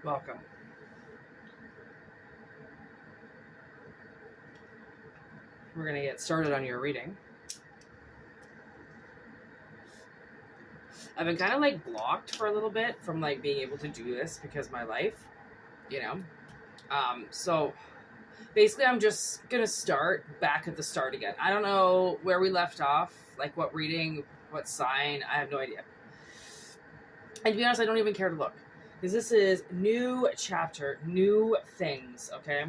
Welcome. We're going to get started on your reading. I've been kind of like blocked for a little bit from like being able to do this because my life, you know. So basically I'm just going to start back at the start again. I don't know where we left off, like what reading, what sign, I have no idea. And to be honest, I don't even care to look. Because this is new chapter, new things, okay?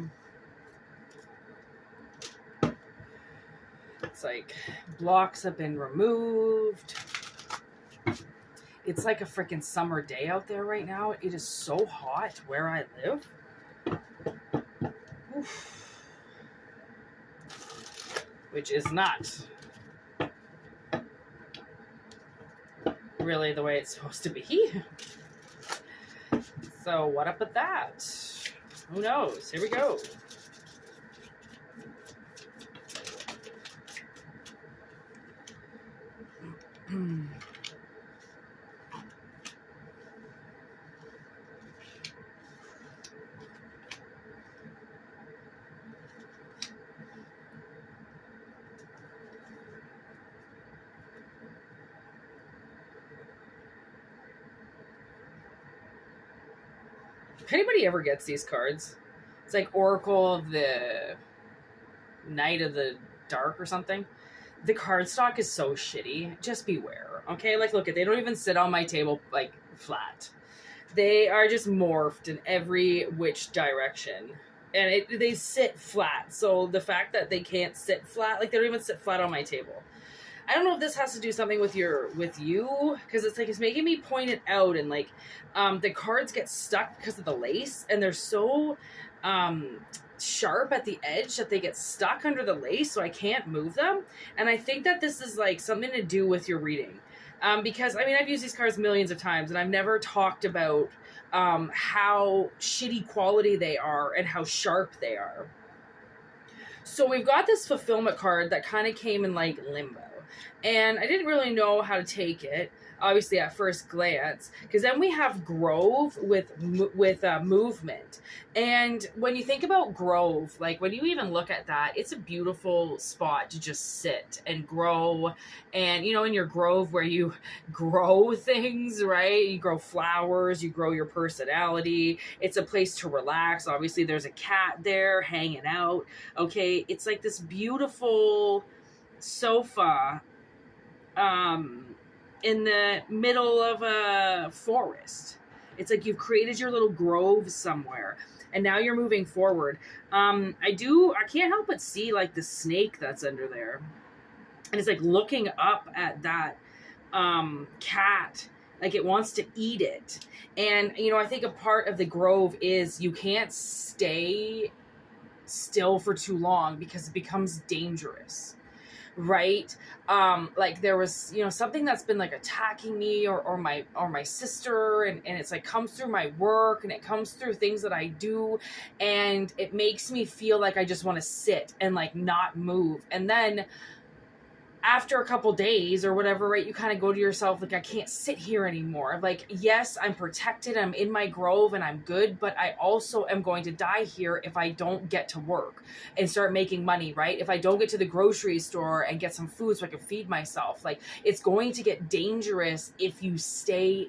It's like blocks have been removed. It's like a freaking summer day out there right now. It is so hot where I live. Oof. Which is not really the way it's supposed to be. So what up with that? Who knows? Here we go. If anybody ever gets these cards, it's like Oracle of the Night of the Dark or something. The card stock is so shitty. Just beware, okay? Like, look, they don't even sit on my table, like, flat. They are just morphed in every which direction. And they sit flat. So the fact that they can't sit flat, like, they don't even sit flat on my table. I don't know if this has to do something with you, because it's like it's making me point it out, and like the cards get stuck because of the lace, and they're so sharp at the edge that they get stuck under the lace, so I can't move them. And I think that this is like something to do with your reading, because I mean I've used these cards millions of times, and I've never talked about how shitty quality they are and how sharp they are. So we've got this fulfillment card that kind of came in like limbo. And I didn't really know how to take it, obviously at first glance, because then we have Grove with movement. And when you think about Grove, like when you even look at that, it's a beautiful spot to just sit and grow. And, you know, in your grove where you grow things, right? You grow flowers, you grow your personality. It's a place to relax. Obviously, there's a cat there hanging out. Okay, it's like this beautiful sofa in the middle of a forest. It's like you've created your little grove somewhere, and now you're moving forward. I can't help but see like the snake that's under there, and it's like looking up at that cat, like it wants to eat it. And you know, I think a part of the grove is you can't stay still for too long because it becomes dangerous, right? Like there was, you know, something that's been like attacking me or my sister, and it's like comes through my work, and it comes through things that I do, and it makes me feel like I just want to sit and like not move. And then after a couple days or whatever, right, you kind of go to yourself, like, I can't sit here anymore. Like, yes, I'm protected, I'm in my grove and I'm good, but I also am going to die here if I don't get to work and start making money, right? If I don't get to the grocery store and get some food so I can feed myself, like, it's going to get dangerous if you stay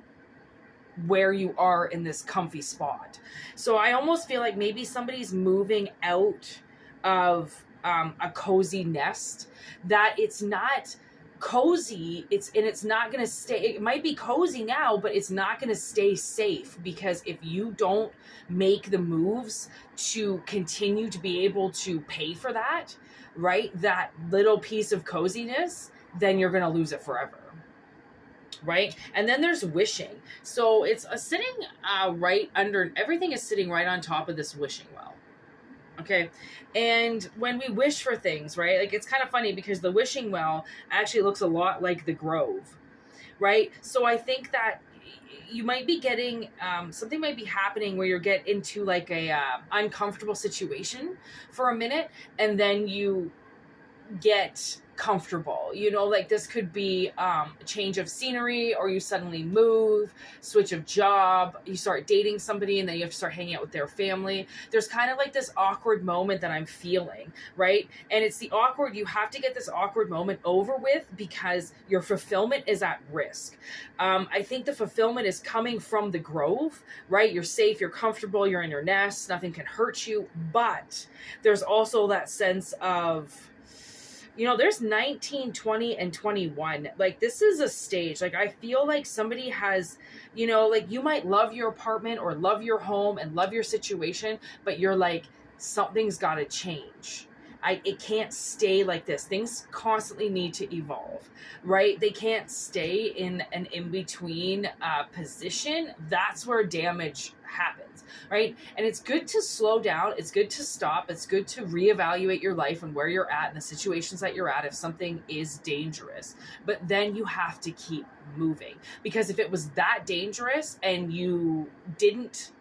where you are in this comfy spot. So I almost feel like maybe somebody's moving out of a cozy nest, that it's not cozy, it's not going to stay. It might be cozy now, but it's not going to stay safe, because if you don't make the moves to continue to be able to pay for that, right, that little piece of coziness, then you're going to lose it forever. Right? And then there's wishing. So it's sitting right under, everything is sitting right on top of this wishing well. Okay. And when we wish for things, right, like it's kind of funny because the wishing well actually looks a lot like the grove, right? So I think that you might be getting, something might be happening where you get into like a uncomfortable situation for a minute, and then you get comfortable, you know, like this could be a change of scenery, or you suddenly move, switch of job, you start dating somebody, and then you have to start hanging out with their family. There's kind of like this awkward moment that I'm feeling, right? And it's the awkward, you have to get this awkward moment over with because your fulfillment is at risk. I think the fulfillment is coming from the grove, right? You're safe, you're comfortable, you're in your nest, nothing can hurt you, but there's also that sense of, you know, there's 19, 20, and 21. Like, this is a stage. Like, I feel like somebody has, you know, like, you might love your apartment or love your home and love your situation, but you're like, something's got to change. It can't stay like this. Things constantly need to evolve, right? They can't stay in an in-between position. That's where damage happens, right? And it's good to slow down. It's good to stop. It's good to reevaluate your life and where you're at and the situations that you're at if something is dangerous. But then you have to keep moving, because if it was that dangerous and you didn't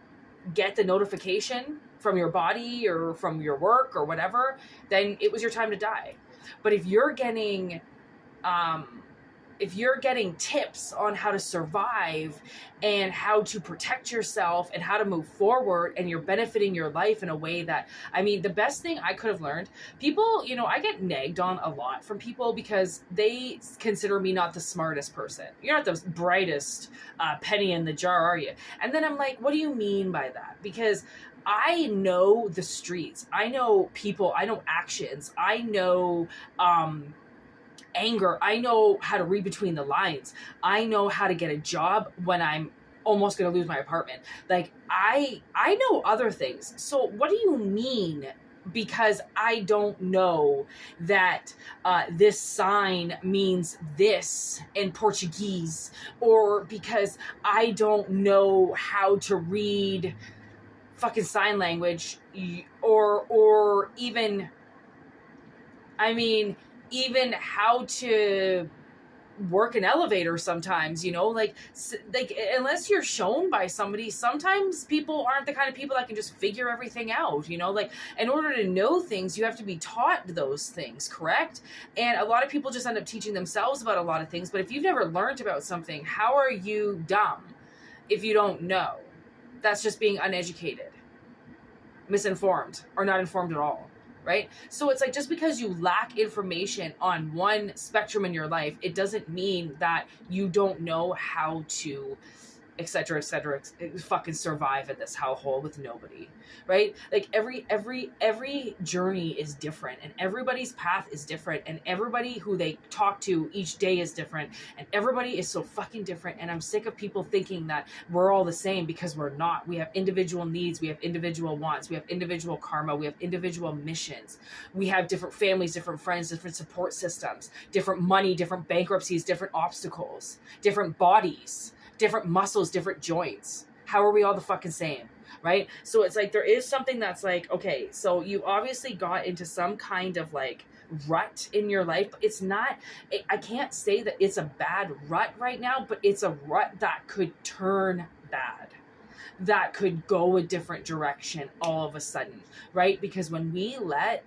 get the notification from your body or from your work or whatever, then it was your time to die. But if you're getting tips on how to survive and how to protect yourself and how to move forward, and you're benefiting your life in a way that, I mean, the best thing I could have learned, people, you know, I get nagged on a lot from people because they consider me not the smartest person. You're not the brightest penny in the jar, are you? And then I'm like, what do you mean by that? Because I know the streets. I know people. I know actions. I know anger. I know how to read between the lines. I know how to get a job when I'm almost going to lose my apartment. Like, I know other things. So what do you mean? Because I don't know that this sign means this in Portuguese, or because I don't know how to read fucking sign language, or even, I mean, even how to work an elevator sometimes, you know, like unless you're shown by somebody, sometimes people aren't the kind of people that can just figure everything out, you know, like in order to know things, you have to be taught those things, correct? And a lot of people just end up teaching themselves about a lot of things. But if you've never learned about something, how are you dumb if you don't know? That's just being uneducated, misinformed, or not informed at all, right? So it's like, just because you lack information on one spectrum in your life, it doesn't mean that you don't know how to, etc., fucking survive in this hellhole with nobody, right? Like every journey is different, and everybody's path is different, and everybody who they talk to each day is different, and everybody is so fucking different. And I'm sick of people thinking that we're all the same, because we're not. We have individual needs, we have individual wants, we have individual karma, we have individual missions, we have different families, different friends, different support systems, different money, different bankruptcies, different obstacles, different bodies, different muscles, different joints. How are we all the fucking same, right? So it's like, there is something that's like, okay, so you obviously got into some kind of like rut in your life, but it's not, I can't say that it's a bad rut right now, but it's a rut that could turn bad, that could go a different direction all of a sudden, right? Because when we let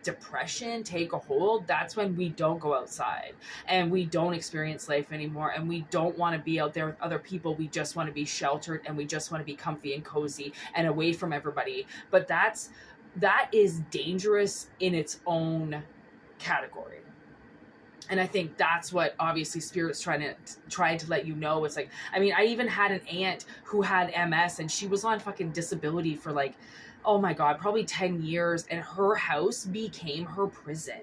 depression take a hold, that's when we don't go outside and we don't experience life anymore, and we don't want to be out there with other people. We just want to be sheltered, and we just want to be comfy and cozy and away from everybody. But that is dangerous in its own category. And I think that's what obviously Spirit's trying to let you know. It's like, I mean, I even had an aunt who had MS, and she was on fucking disability for like, oh my God, probably 10 years. And her house became her prison.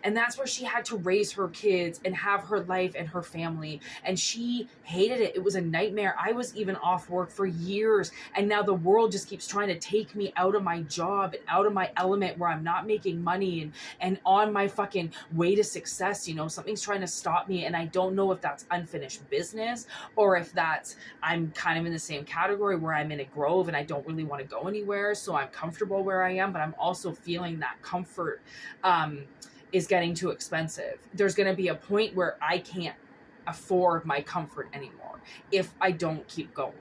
And that's where she had to raise her kids and have her life and her family. And she hated it. It was a nightmare. I was even off work for years. And now the world just keeps trying to take me out of my job and out of my element where I'm not making money and on my fucking way to success. You know, something's trying to stop me. And I don't know if that's unfinished business, or if that's, I'm kind of in the same category where I'm in a grove and I don't really want to go anywhere. So I'm comfortable where I am, but I'm also feeling that comfort is getting too expensive. There's going to be a point where I can't afford my comfort anymore if I don't keep going,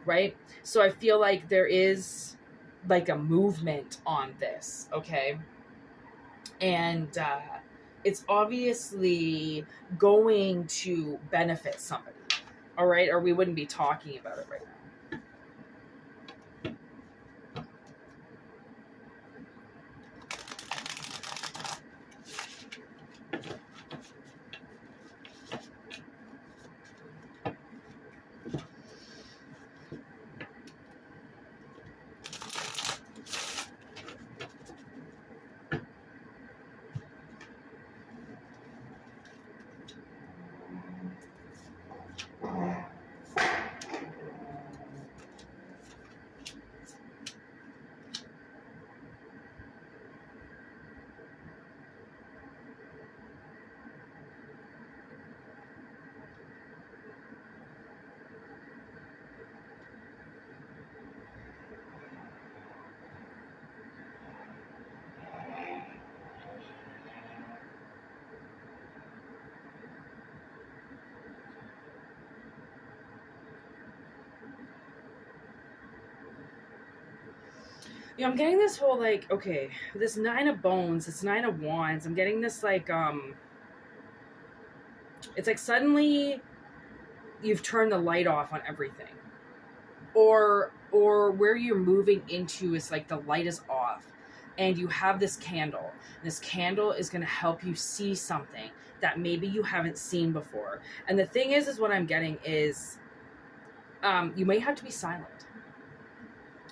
right? So I feel like there is like a movement on this, okay? And it's obviously going to benefit somebody. All right, or we wouldn't be talking about it right now. Yeah, I'm getting this whole like, okay, this 9 of bones, this 9 of wands, I'm getting this like, it's like suddenly you've turned the light off on everything. Or where you're moving into is like the light is off and you have this candle. This candle is going to help you see something that maybe you haven't seen before. And the thing is what I'm getting is you may have to be silent.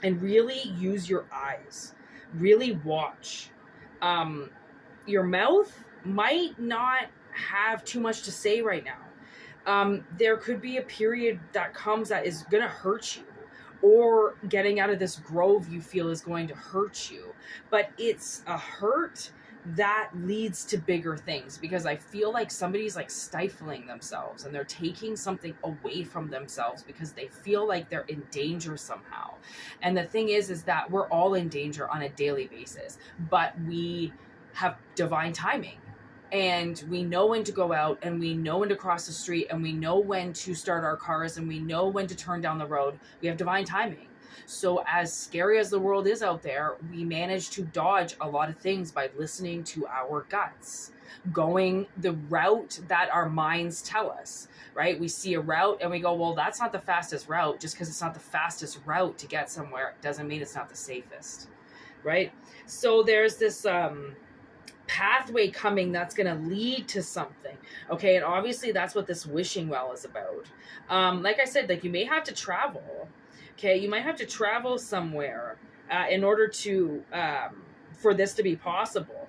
And really use your eyes. Really watch. Your mouth might not have too much to say right now. There could be a period that comes that is going to hurt you. Or getting out of this grove you feel is going to hurt you. But it's a hurt that leads to bigger things, because I feel like somebody's like stifling themselves and they're taking something away from themselves because they feel like they're in danger somehow. And the thing is that we're all in danger on a daily basis, but we have divine timing. And we know when to go out, and we know when to cross the street, and we know when to start our cars, and we know when to turn down the road. We have divine timing. So as scary as the world is out there, we manage to dodge a lot of things by listening to our guts, going the route that our minds tell us, right? We see a route and we go, well, that's not the fastest route. Just because it's not the fastest route to get somewhere doesn't mean it's not the safest, right? So there's this pathway coming that's going to lead to something. Okay. And obviously that's what this wishing well is about. Like I said, like you may have to travel. Okay. You might have to travel somewhere in order to, for this to be possible.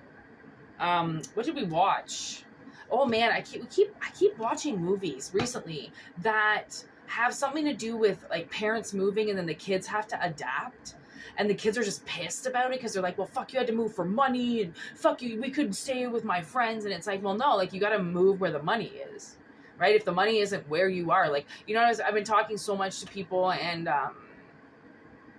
What did we watch? Oh man, I keep watching movies recently that have something to do with like parents moving and then the kids have to adapt. And the kids are just pissed about it because they're like, well, fuck, you had to move for money, and fuck you, we couldn't stay with my friends. And it's like, well, no, like you got to move where the money is, right? If the money isn't where you are, like, you know, I've been talking so much to people and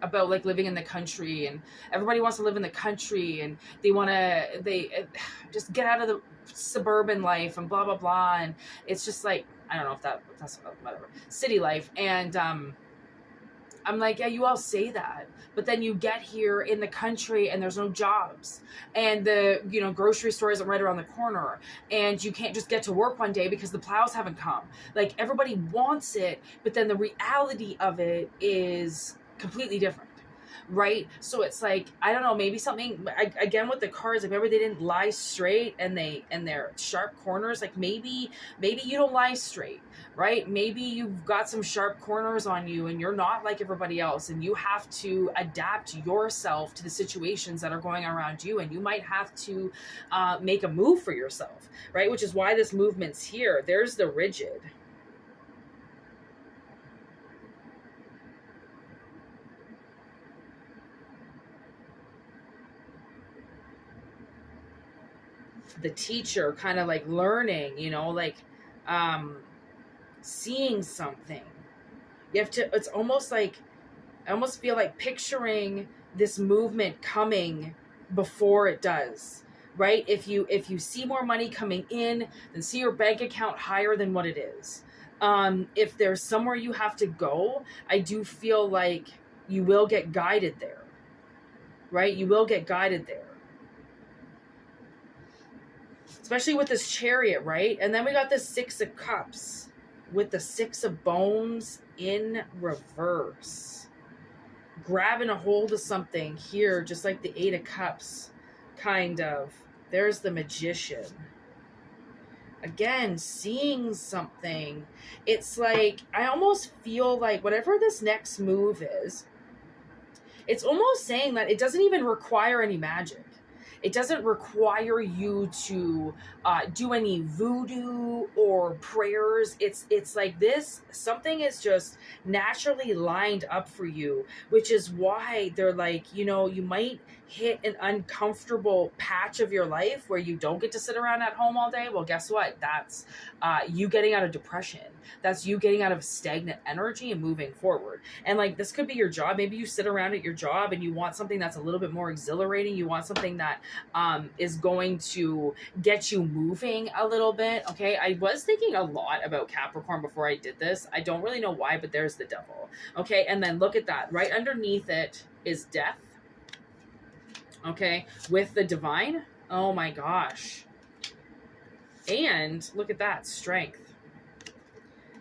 about like living in the country, and everybody wants to live in the country and they just get out of the suburban life and blah, blah, blah. And it's just like, I don't know if that's whatever, city life. And I'm like, yeah, you all say that, but then you get here in the country and there's no jobs, and the, you know, grocery store isn't right around the corner, and you can't just get to work one day because the plows haven't come. Like everybody wants it, but then the reality of it is completely different. Right? So it's like, I don't know, maybe something, again, with the cards, if ever they didn't lie straight and they're sharp corners, like maybe you don't lie straight, right? Maybe you've got some sharp corners on you and you're not like everybody else, and you have to adapt yourself to the situations that are going around you, and you might have to make a move for yourself, right? Which is why this movement's here. There's the rigid. The teacher kind of like learning, you know, like seeing something. You have to, it's almost like, I almost feel like picturing this movement coming before it does, right? If you see more money coming in, then see your bank account higher than what it is. If there's somewhere you have to go, I do feel like you will get guided there, right? You will get guided there. especially with this Chariot, right? And then we got this Six of Cups with the Six of Bones in reverse. Grabbing a hold of something here, just like the Eight of Cups, kind of. There's the Magician. Again, seeing something. It's like, I almost feel like whatever this next move is, it's almost saying that it doesn't even require any magic. It doesn't require you to do any voodoo or prayers. It's like this, something is just naturally lined up for you, which is why they're like, you know, you might hit an uncomfortable patch of your life where you don't get to sit around at home all day. Well, guess what? That's you getting out of depression. That's you getting out of stagnant energy and moving forward. And like, this could be your job. Maybe you sit around at your job and you want something that's a little bit more exhilarating. You want something that is going to get you moving a little bit. Okay. I was thinking a lot about Capricorn before I did this. I don't really know why, but there's the Devil. Okay. And then look at that. Right underneath it is Death. Okay. With the Divine. Oh my gosh. And look at that. Strength.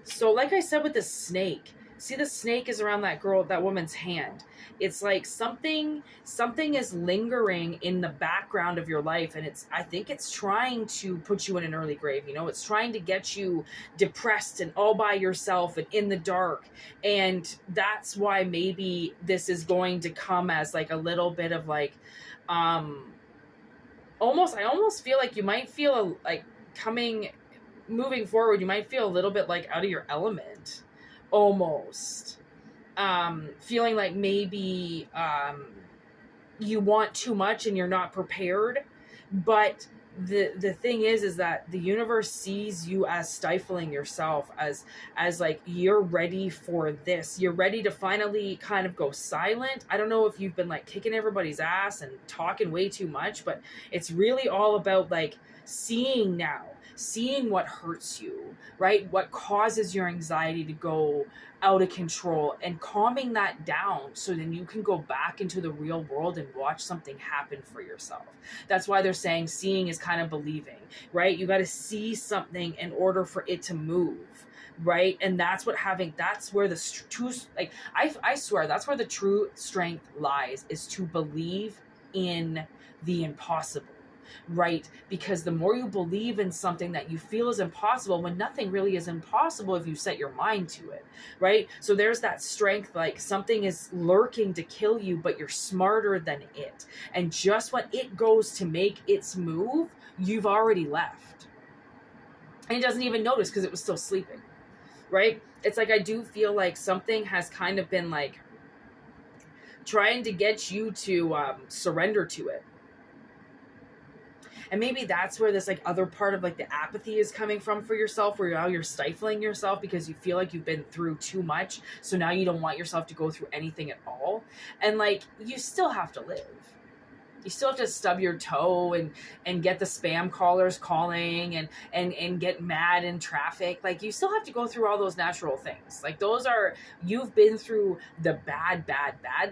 So like I said with the snake, see the snake is around that woman's hand. It's like something is lingering in the background of your life, and I think it's trying to put you in an early grave. You know, it's trying to get you depressed and all by yourself and in the dark. And that's why maybe this is going to come as like a little bit of like, I almost feel like you might feel like moving forward, you might feel a little bit like out of your element, almost. Feeling like maybe you want too much and you're not prepared. But the thing is that the universe sees you as stifling yourself, as like, you're ready for this. You're ready to finally kind of go silent. I don't know if you've been like kicking everybody's ass and talking way too much, but it's really all about like seeing what hurts you, right? What causes your anxiety to go out of control, and calming that down so then you can go back into the real world and watch something happen for yourself. That's why they're saying seeing is kind of believing, right? You got to see something in order for it to move, right? And that's where the true, like, I swear that's where the true strength lies, is to believe in the impossible. Right? Because the more you believe in something that you feel is impossible, when nothing really is impossible if you set your mind to it, right? So there's that strength, like something is lurking to kill you, but you're smarter than it. And just when it goes to make its move, you've already left. And it doesn't even notice because it was still sleeping, right? It's like, I do feel like something has kind of been like trying to get you to surrender to it. And maybe that's where this like other part of like the apathy is coming from for yourself, where now you're stifling yourself because you feel like you've been through too much. So now you don't want yourself to go through anything at all. And like, you still have to live. You still have to stub your toe and get the spam callers calling and get mad in traffic. Like, you still have to go through all those natural things. Like, you've been through the bad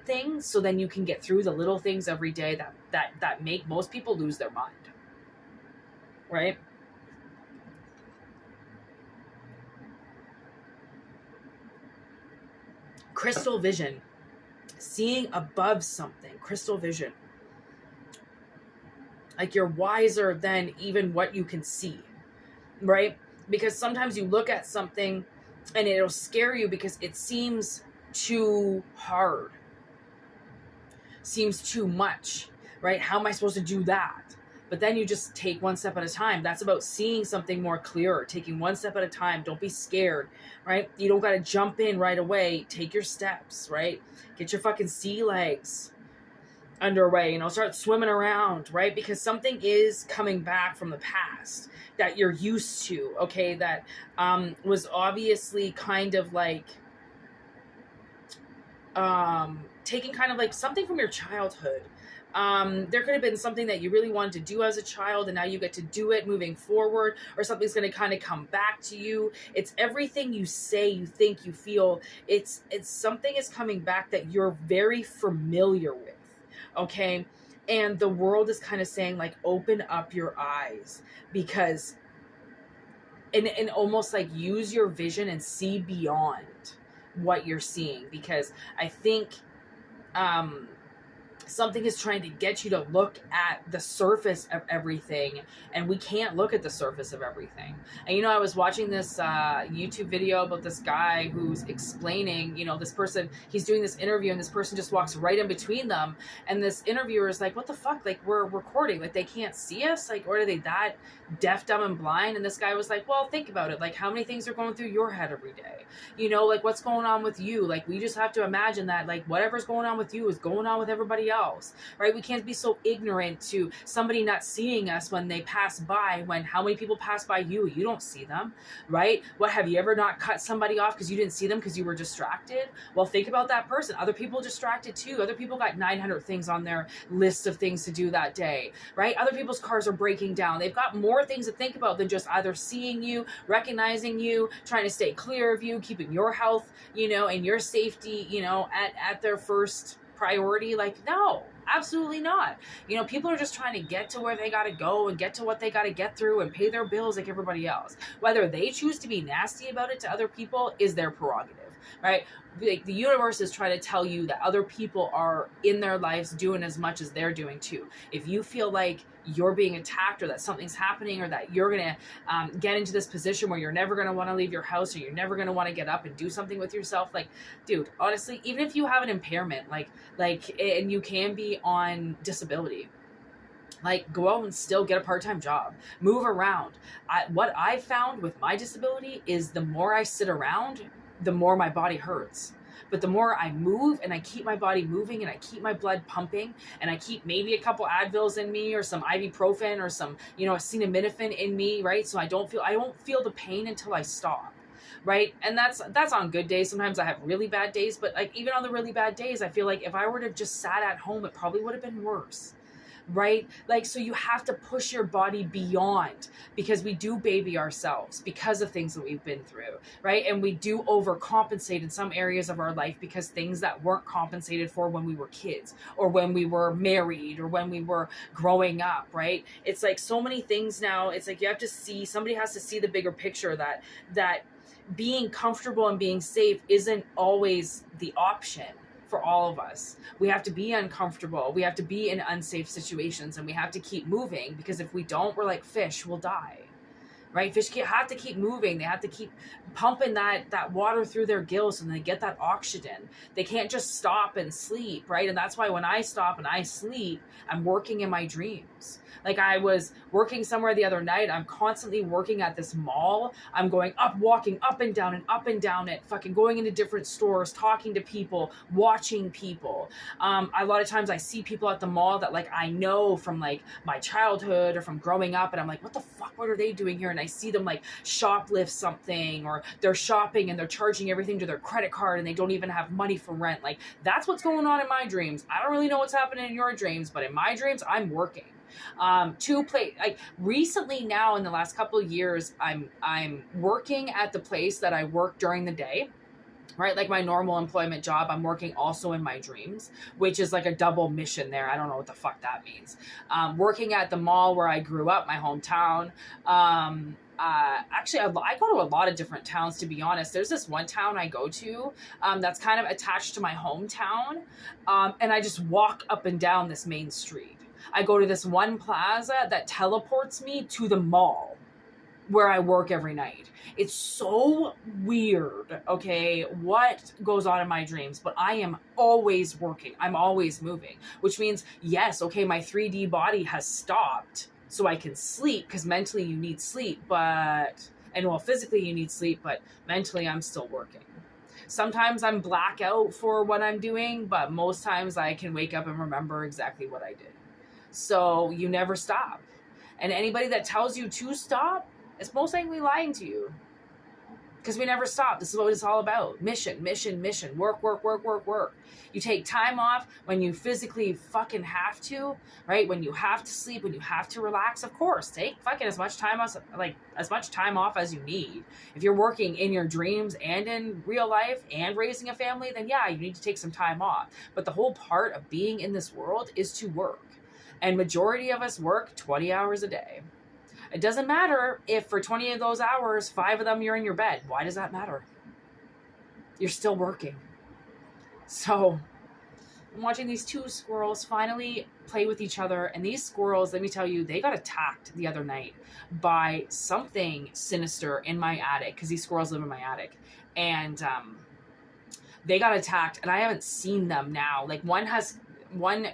things. So then you can get through the little things every day that make most people lose their mind. Right? Crystal vision. Seeing above something. Crystal vision. Like, you're wiser than even what you can see. Right? Because sometimes you look at something and it'll scare you because it seems too hard. Seems too much. Right? How am I supposed to do that? But then you just take one step at a time. That's about seeing something more clearer, taking one step at a time. Don't be scared, right? You don't got to jump in right away. Take your steps, right? Get your fucking sea legs underway, start swimming around, right? Because something is coming back from the past that you're used to, okay? That was obviously kind of like taking kind of like something from your childhood. There could have been something that you really wanted to do as a child, and now you get to do it moving forward, or something's going to kind of come back to you. It's everything you say, you think, you feel. It's something is coming back that you're very familiar with. Okay. And the world is kind of saying like, open up your eyes, because and almost like use your vision and see beyond what you're seeing, because I think um something is trying to get you to look at the surface of everything, and we can't look at the surface of everything. And, you know, I was watching this YouTube video about this guy who's explaining, you know, this person, he's doing this interview, and this person just walks right in between them, and this interviewer is like, what the fuck, like, we're recording, like, they can't see us, like, or are they that deaf, dumb, and blind? And this guy was like, well, think about it, like, how many things are going through your head every day, you know, like, what's going on with you? Like, we just have to imagine that, like, whatever's going on with you is going on with everybody else, right? We can't be so ignorant to somebody not seeing us when they pass by, when how many people pass by you don't see them, right? What, have you ever not cut somebody off because you didn't see them because you were distracted? Well, think about that person. Other people distracted too. Other people got 900 things on their list of things to do that day, right? Other people's cars are breaking down. They've got more things to think about than just either seeing you, recognizing you, trying to stay clear of you, keeping your health, you know, and your safety, you know, at their first priority. Like, no, absolutely not. You know, people are just trying to get to where they got to go and get to what they got to get through and pay their bills like everybody else. Whether they choose to be nasty about it to other people is their prerogative, right? Like, the universe is trying to tell you that other people are in their lives doing as much as they're doing too. If you feel like you're being attacked, or that something's happening, or that you're going to get into this position where you're never going to want to leave your house, or you're never going to want to get up and do something with yourself, like, dude, honestly, even if you have an impairment, like, and you can be on disability, like, go out and still get a part-time job, move around. What I found with my disability is the more I sit around, the more my body hurts. But the more I move and I keep my body moving and I keep my blood pumping and I keep maybe a couple Advils in me, or some ibuprofen, or some, you know, acetaminophen in me, right? So I don't feel the pain until I stop. Right. And that's on good days. Sometimes I have really bad days, but like, even on the really bad days, I feel like if I were to just sat at home, it probably would have been worse. Right? Like, so you have to push your body beyond, because we do baby ourselves because of things that we've been through, right? And we do overcompensate in some areas of our life because things that weren't compensated for when we were kids, or when we were married, or when we were growing up, right? It's like so many things now. It's like you have to see, somebody has to see the bigger picture, that being comfortable and being safe isn't always the option. For all of us, we have to be uncomfortable, we have to be in unsafe situations, and we have to keep moving, because if we don't, we're like fish, we'll die, right? Fish have to keep moving. They have to keep pumping that water through their gills, and they get that oxygen. They can't just stop and sleep, right? And that's why when I stop and I sleep, I'm working in my dreams. Like, I was working somewhere the other night. I'm constantly working at this mall. I'm going up, walking up and down it, fucking going into different stores, talking to people, watching people. A lot of times I see people at the mall that, like, I know from, like, my childhood or from growing up, and I'm like, what the fuck, what are they doing here? And I see them, like, shoplift something, or they're shopping and they're charging everything to their credit card, and they don't even have money for rent. Like, that's what's going on in my dreams. I don't really know what's happening in your dreams, but in my dreams, I'm working. Like, recently, now in the last couple of years, I'm working at the place that I work during the day, right? Like my normal employment job, I'm working also in my dreams, which is like a double mission there. I don't know what the fuck that means. Working at the mall where I grew up, my hometown. Actually, I go to a lot of different towns, to be honest. There's this one town I go to that's kind of attached to my hometown, and I just walk up and down this main street. I go to this one plaza that teleports me to the mall where I work every night. It's so weird, okay, what goes on in my dreams, but I am always working. I'm always moving, which means, yes, okay, my 3D body has stopped so I can sleep, because mentally you need sleep, physically you need sleep, but mentally I'm still working. Sometimes I'm blackout for what I'm doing, but most times I can wake up and remember exactly what I did. So you never stop. And anybody that tells you to stop is most likely lying to you. Because we never stop. This is what it's all about. Mission, mission, mission. Work, work, work, work, work. You take time off when you physically fucking have to, right? When you have to sleep, when you have to relax, of course. Take fucking as much time off as you need. If you're working in your dreams and in real life and raising a family, then yeah, you need to take some time off. But the whole part of being in this world is to work. And majority of us work 20 hours a day. It doesn't matter if for 20 of those hours, 5 of them you're in your bed. Why does that matter? You're still working. So I'm watching these 2 squirrels finally play with each other. And these squirrels, let me tell you, they got attacked the other night by something sinister in my attic, because these squirrels live in my attic. And they got attacked, and I haven't seen them now. Like, one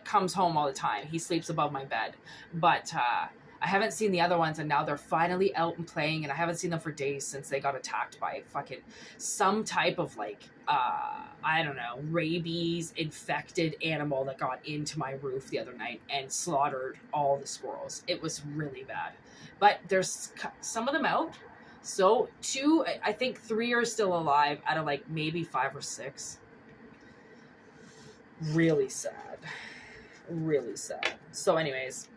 comes home all the time. He sleeps above my bed. But I haven't seen the other ones, and now they're finally out and playing, and I haven't seen them for days since they got attacked by fucking some type of, like, I don't know, rabies infected animal that got into my roof the other night and slaughtered all the squirrels. It was really bad. But there's some of them out. So 2, I think 3 are still alive out of like maybe 5 or 6. Really sad. Really sad. So anyways,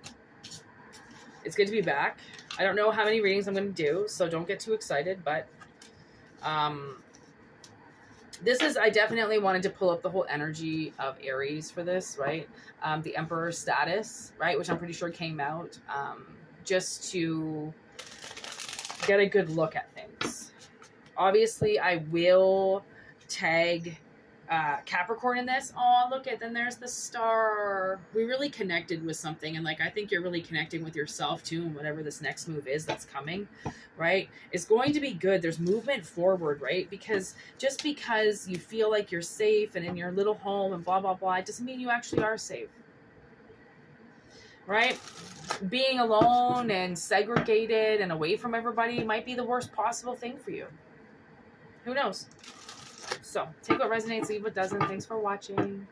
it's good to be back. I don't know how many readings I'm going to do, so don't get too excited, but I definitely wanted to pull up the whole energy of Aries for this, right? The Emperor status, right? Which I'm pretty sure came out just to get a good look at things. Obviously, I will tag Capricorn in this. Oh, look at, then there's the star. We really connected with something, and like I think you're really connecting with yourself too, and whatever this next move is that's coming, right? It's going to be good. There's movement forward, right? Because just because you feel like you're safe and in your little home and blah blah blah, it doesn't mean you actually are safe, right? Being alone and segregated and away from everybody might be the worst possible thing for you. Who knows? So take what resonates, leave what doesn't. Thanks for watching.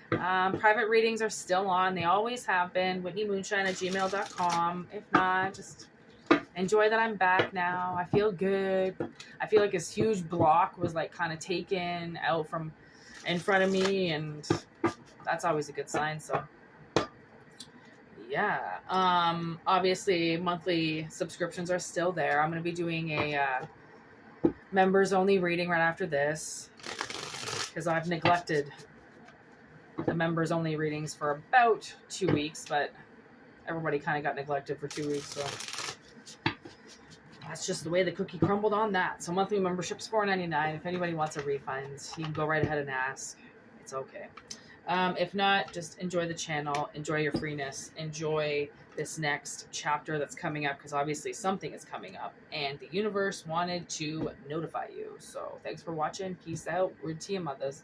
Private readings are still on. They always have been. whitneymoonshine@gmail.com. If not, just enjoy that I'm back now. I feel good. I feel like this huge block was like kind of taken out from in front of me, and that's always a good sign. So yeah. Obviously monthly subscriptions are still there. I'm going to be doing a members only reading right after this, because I've neglected the members only readings for about 2 weeks, but everybody kind of got neglected for 2 weeks, so that's just the way the cookie crumbled on that. So monthly membership's $4.99. If anybody wants a refund, you can go right ahead and ask. It's okay. If not, just enjoy the channel, enjoy your freeness, enjoy this next chapter that's coming up, because obviously something is coming up and the universe wanted to notify you. So thanks for watching. Peace out. Word to you, mothers.